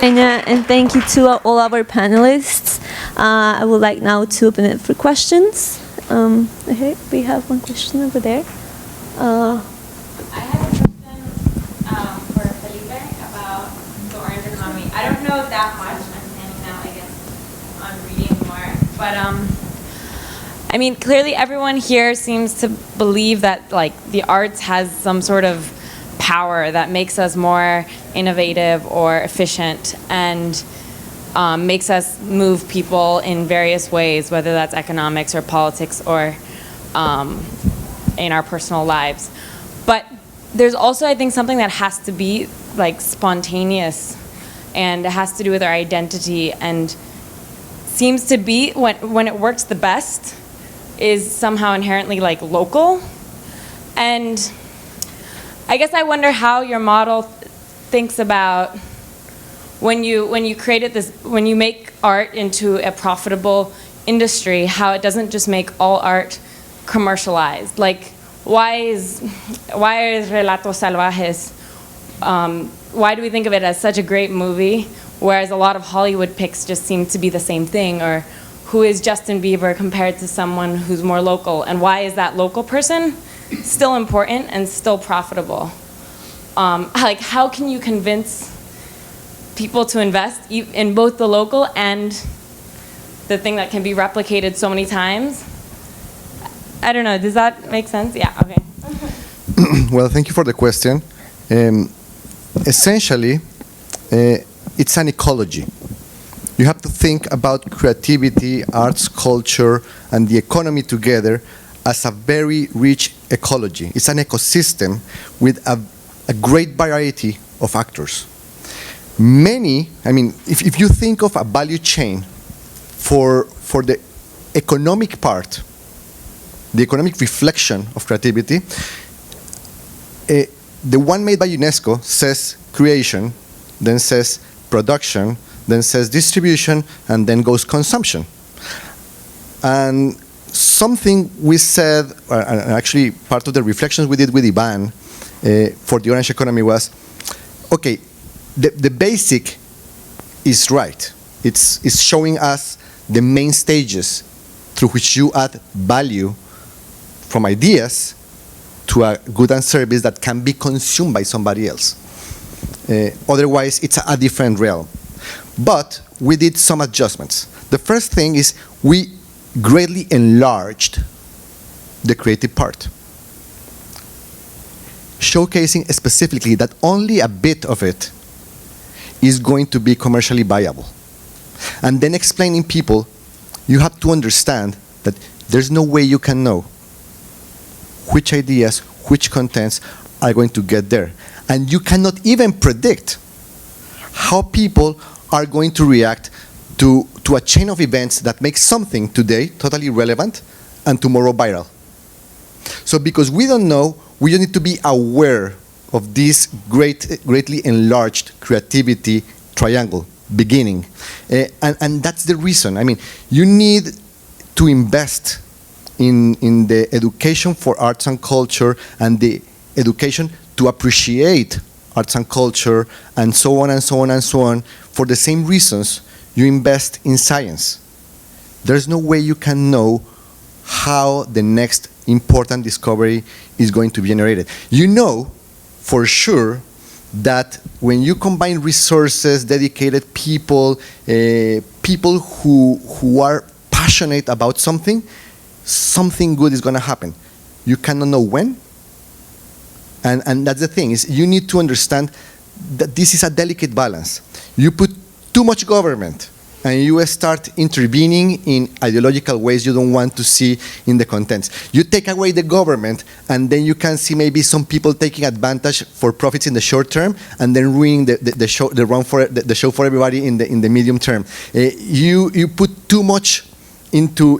Peña, and thank you to all our panelists. I would like now to open it for questions. Okay, we have one question over there. I have a question for Felipe about the orange economy. I don't know that much. I'm planning now, I guess, on reading more. But I mean, clearly everyone here seems to believe that like the arts has some sort of power that makes us more innovative or efficient and makes us move people in various ways, whether that's economics or politics or in our personal lives. But there's also, I think, something that has to be like spontaneous, and it has to do with our identity, and seems to be, when it works the best, is somehow inherently like local. And I guess I wonder how your model thinks about when you created this, when you make art into a profitable industry, how it doesn't just make all art commercialized. Like, why is Relatos Salvajes, why do we think of it as such a great movie, whereas a lot of Hollywood picks just seem to be the same thing? Or who is Justin Bieber compared to someone who's more local? And why is that local person still important and still profitable? Like, how can you convince people to invest in both the local and the thing that can be replicated so many times? I don't know, does that make sense? Yeah, okay. Well, thank you for the question. Essentially, it's an ecology. You have to think about creativity, arts, culture, and the economy together as a very rich ecology. It's an ecosystem with a great variety of actors. Many, I mean, if you think of a value chain for the economic part, the economic reflection of creativity, the one made by UNESCO says creation, then says production, then says distribution, and then goes consumption. And something we said, and actually part of the reflections we did with Ivan for the orange economy was, okay, the basic is right. It's showing us the main stages through which you add value from ideas to a good and service that can be consumed by somebody else. Otherwise, it's a different realm. But we did some adjustments. The first thing is we greatly enlarged the creative part, showcasing specifically that only a bit of it is going to be commercially viable. And then explaining people, you have to understand that there's no way you can know which ideas, which contents are going to get there. And you cannot even predict how people are going to react to a chain of events that makes something today totally relevant and tomorrow viral. So because we don't know, we just need to be aware of this greatly enlarged creativity triangle beginning. And that's the reason. I mean, you need to invest in the education for arts and culture and the education to appreciate arts and culture and so on and so on and so on for the same reasons you invest in science. There's no way you can know how the next important discovery is going to be generated. You know for sure that when you combine resources, dedicated people, people who are passionate about something good is going to happen. You cannot know when. And that's the thing, is you need to understand that this is a delicate balance. You put too much government and you start intervening in ideological ways you don't want to see in the contents. You take away the government and then you can see maybe some people taking advantage for profits in the short term and then ruining the show for everybody in the medium term. You put too much into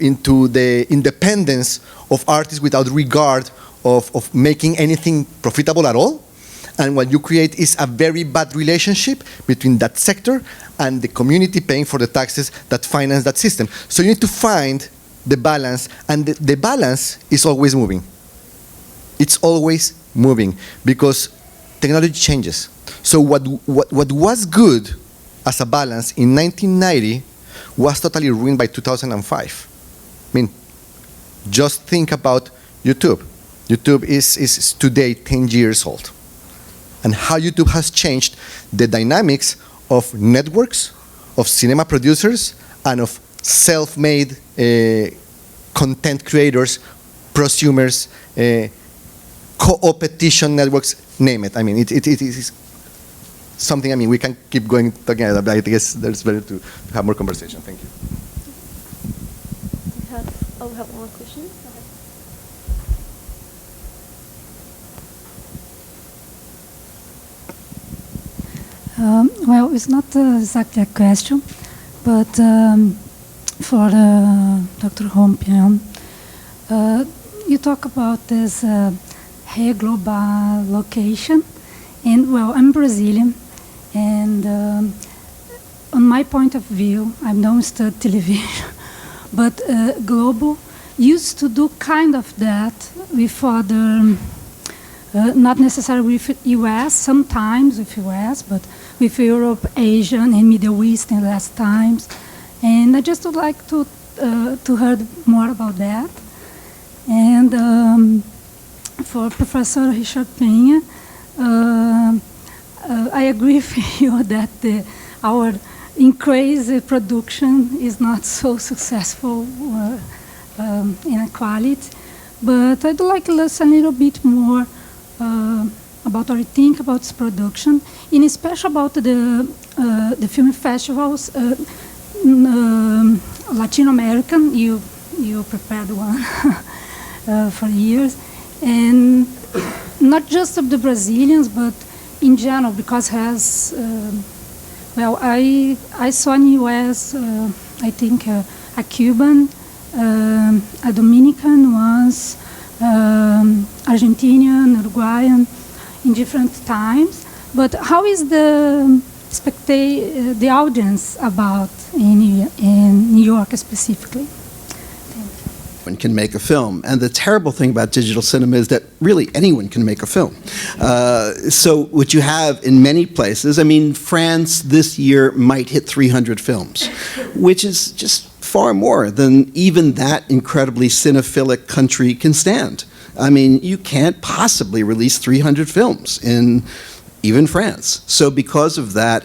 the independence of artists without regard of making anything profitable at all. And what you create is a very bad relationship between that sector and the community paying for the taxes that finance that system. So you need to find the balance, and the balance is always moving. It's always moving because technology changes. So what was good as a balance in 1990 was totally ruined by 2005. I mean, just think about YouTube. YouTube is today 10 years old. And how YouTube has changed the dynamics of networks, of cinema producers, and of self-made content creators, prosumers, co-opetition networks, name it. I mean, it is something, I mean, we can keep going together, but I guess there's better to have more conversation. Thank you. We have one more question. Well, it's not exactly a question, but for Dr. Juan Piñón, you talk about this reglobalization, and well, I'm Brazilian, and on my point of view, I don't study television, but Globo used to do kind of that with other, not necessarily with US, sometimes with US, but with Europe, Asia, and Middle East in last times. And I just would like to hear more about that. And for Professor Richard Peña, I agree with you that our increased production is not so successful in quality, but I'd like to listen a little bit more about what you think about this production, and especially about the film festivals, Latin American. You prepared one for years, and not just of the Brazilians, but in general, because has well, I saw in US, I think a Cuban, a Dominican once, Argentinian, Uruguayan, in different times. But how is the audience about in New York specifically? Anyone can make a film, and the terrible thing about digital cinema is that really anyone can make a film. So what you have in many places, I mean, France this year might hit 300 films, which is just far more than even that incredibly cinephilic country can stand. I mean, you can't possibly release 300 films in even France. So because of that,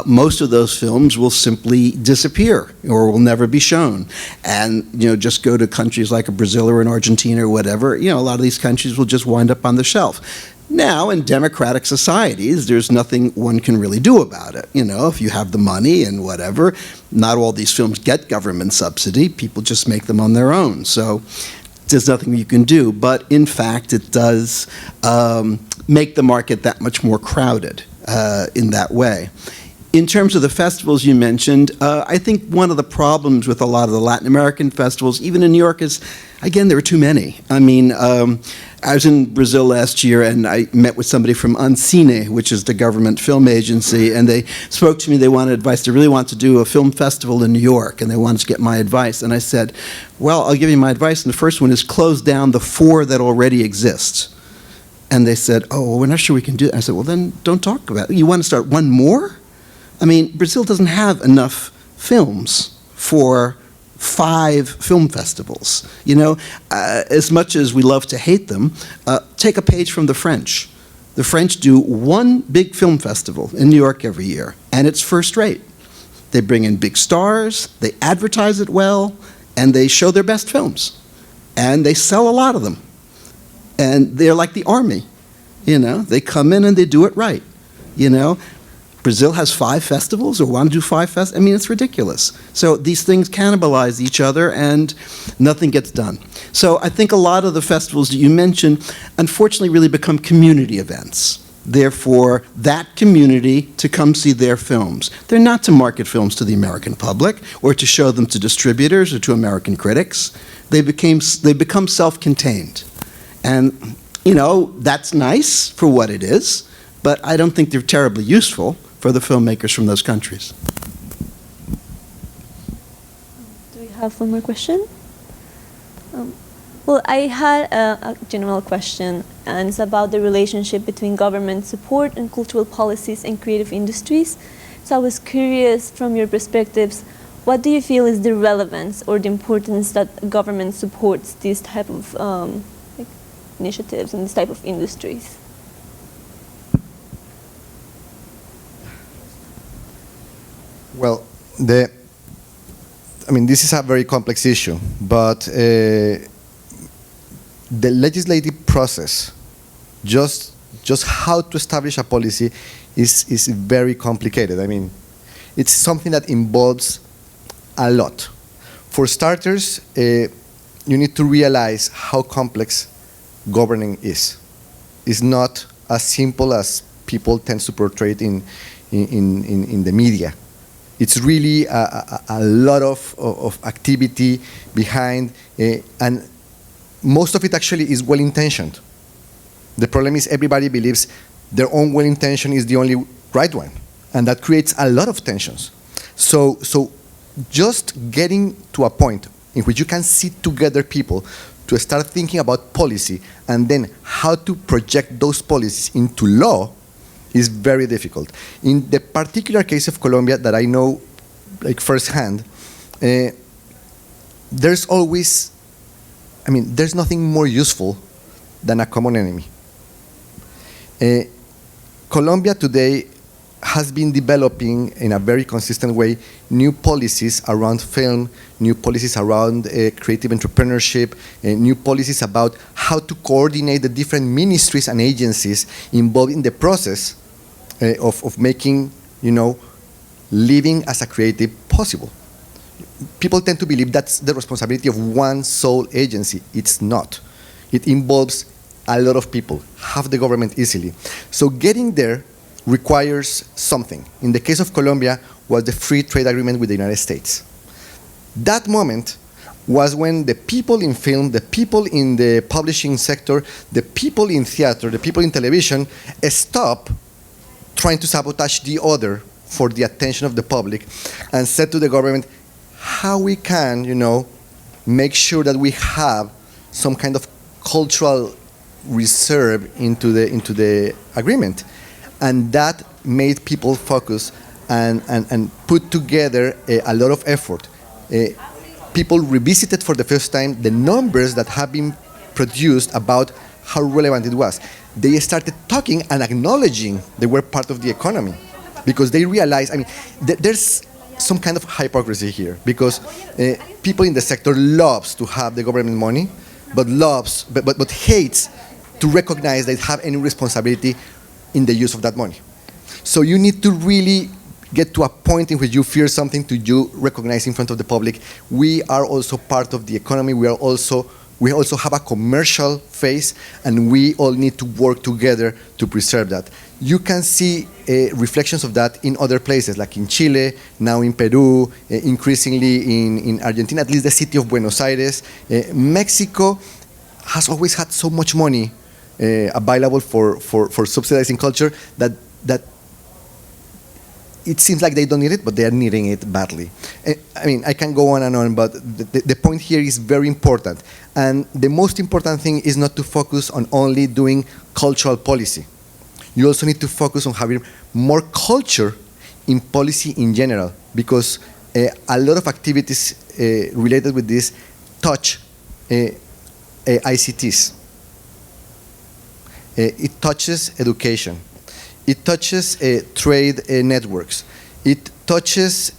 most of those films will simply disappear or will never be shown. And, you know, just go to countries like Brazil or in Argentina or whatever, you know, a lot of these countries will just wind up on the shelf. Now, in democratic societies, there's nothing one can really do about it. You know, if you have the money and whatever, not all these films get government subsidy. People just make them on their own. So there's nothing you can do. But in fact, it does make the market that much more crowded in that way. In terms of the festivals you mentioned, I think one of the problems with a lot of the Latin American festivals, even in New York, is, again, there are too many. I mean, I was in Brazil last year, and I met with somebody from Ancine, which is the government film agency, and they spoke to me. They wanted advice. They really want to do a film festival in New York, and they wanted to get my advice. And I said, well, I'll give you my advice, and the first one is close down the 4 that already exist. And they said, oh, well, we're not sure we can do that. I said, well, then don't talk about it. You want to start one more? I mean, Brazil doesn't have enough films for 5 film festivals. You know, as much as we love to hate them, take a page from the French. The French do one big film festival in New York every year, and it's first rate. They bring in big stars, they advertise it well, and they show their best films. And they sell a lot of them. And they're like the army, you know. They come in and they do it right, you know. Brazil has 5 festivals or want to do 5 festivals. I mean, it's ridiculous. So these things cannibalize each other and nothing gets done. So I think a lot of the festivals that you mentioned, unfortunately, really become community events. Therefore, that community to come see their films. They're not to market films to the American public or to show them to distributors or to American critics. They become self-contained. And, you know, that's nice for what it is, but I don't think they're terribly useful for the filmmakers from those countries. Do we have one more question? Well, I had a general question, and it's about the relationship between government support and cultural policies and creative industries. So I was curious, from your perspectives, what do you feel is the relevance or the importance that government supports these type of like initiatives and this type of industries? Well, this is a very complex issue, but the legislative process, just how to establish a policy, is very complicated. I mean, it's something that involves a lot. For starters, you need to realize how complex governing is. It's not as simple as people tend to portray it in the media. It's really a lot of activity behind, and most of it actually is well-intentioned. The problem is everybody believes their own well-intention is the only right one, and that creates a lot of tensions. So just getting to a point in which you can sit together people to start thinking about policy and then how to project those policies into law is very difficult. In the particular case of Colombia that I know like firsthand, there's always, there's nothing more useful than a common enemy. Colombia today has been developing in a very consistent way new policies around film, new policies around creative entrepreneurship, new policies about how to coordinate the different ministries and agencies involved in the process of making, living as a creative possible. People tend to believe that's the responsibility of one sole agency. It's not. It involves a lot of people, half the government easily. So getting there requires something. In the case of Colombia, was the free trade agreement with the United States. That moment was when the people in film, the people in the publishing sector, the people in theater, the people in television stopped trying to sabotage the other for the attention of the public and said to the government how we can, make sure that we have some kind of cultural reserve into the agreement. And that made people focus and put together a lot of effort. People revisited for the first time the numbers that have been produced about how relevant it was. They started talking and acknowledging they were part of the economy because they realized, there's some kind of hypocrisy here because people in the sector loves to have the government money, but hates to recognize they have any responsibility in the use of that money. So you need to really get to a point in which you fear something to you recognize in front of the public. We are also part of the economy. We also have a commercial phase, and we all need to work together to preserve that. You can see reflections of that in other places, like in Chile, now in Peru, increasingly in Argentina, at least the city of Buenos Aires. Mexico has always had so much money available for subsidizing culture that it seems like they don't need it, but they are needing it badly. I can go on and on, but the point here is very important. And the most important thing is not to focus on only doing cultural policy. You also need to focus on having more culture in policy in general, because a lot of activities related with this touch ICTs. It touches education. It touches trade networks. It touches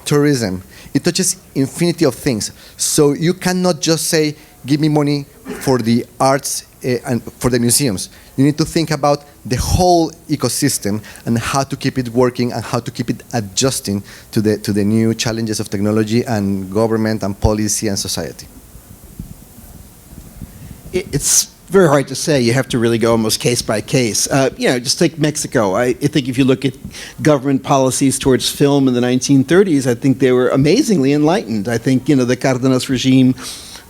tourism. It touches infinity of things. So you cannot just say, give me money for the arts and for the museums. You need to think about the whole ecosystem and how to keep it working and how to keep it adjusting to the new challenges of technology and government and policy and society. It's very hard to say. You have to really go almost case by case. Just take Mexico. I think if you look at government policies towards film in the 1930s, I think they were amazingly enlightened. I think, the Cardenas regime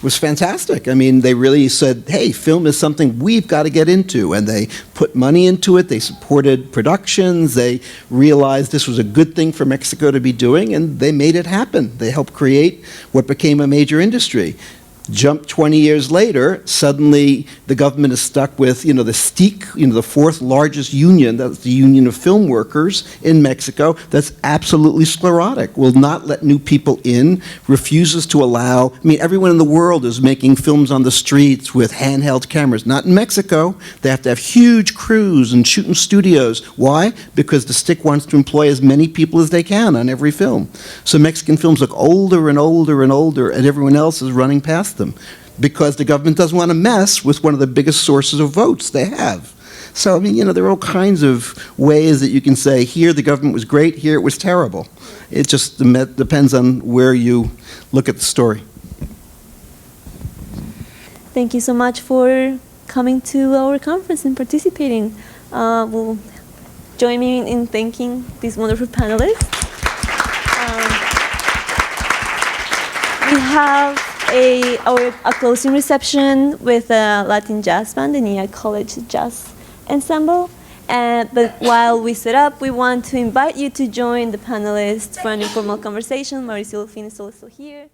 was fantastic. They really said, hey, film is something we've got to get into. And they put money into it. They supported productions. They realized this was a good thing for Mexico to be doing, and they made it happen. They helped create what became a major industry. Jump 20 years later, suddenly the government is stuck with, the STIC, the fourth largest union, that's the Union of Film Workers in Mexico, that's absolutely sclerotic, will not let new people in, refuses to allow, everyone in the world is making films on the streets with handheld cameras. Not in Mexico. They have to have huge crews and shoot in studios. Why? Because the STIC wants to employ as many people as they can on every film. So Mexican films look older and older and older, and everyone else is running past them because the government doesn't want to mess with one of the biggest sources of votes they have. So, there are all kinds of ways that you can say, here the government was great, here it was terrible. It just depends on where you look at the story. Thank you so much for coming to our conference and participating. Will join me in thanking these wonderful panelists. We have a closing reception with a Latin jazz band, the Nia College Jazz Ensemble. But while we set up, we want to invite you to join the panelists for an informal conversation. Mauricio Delfín is also here.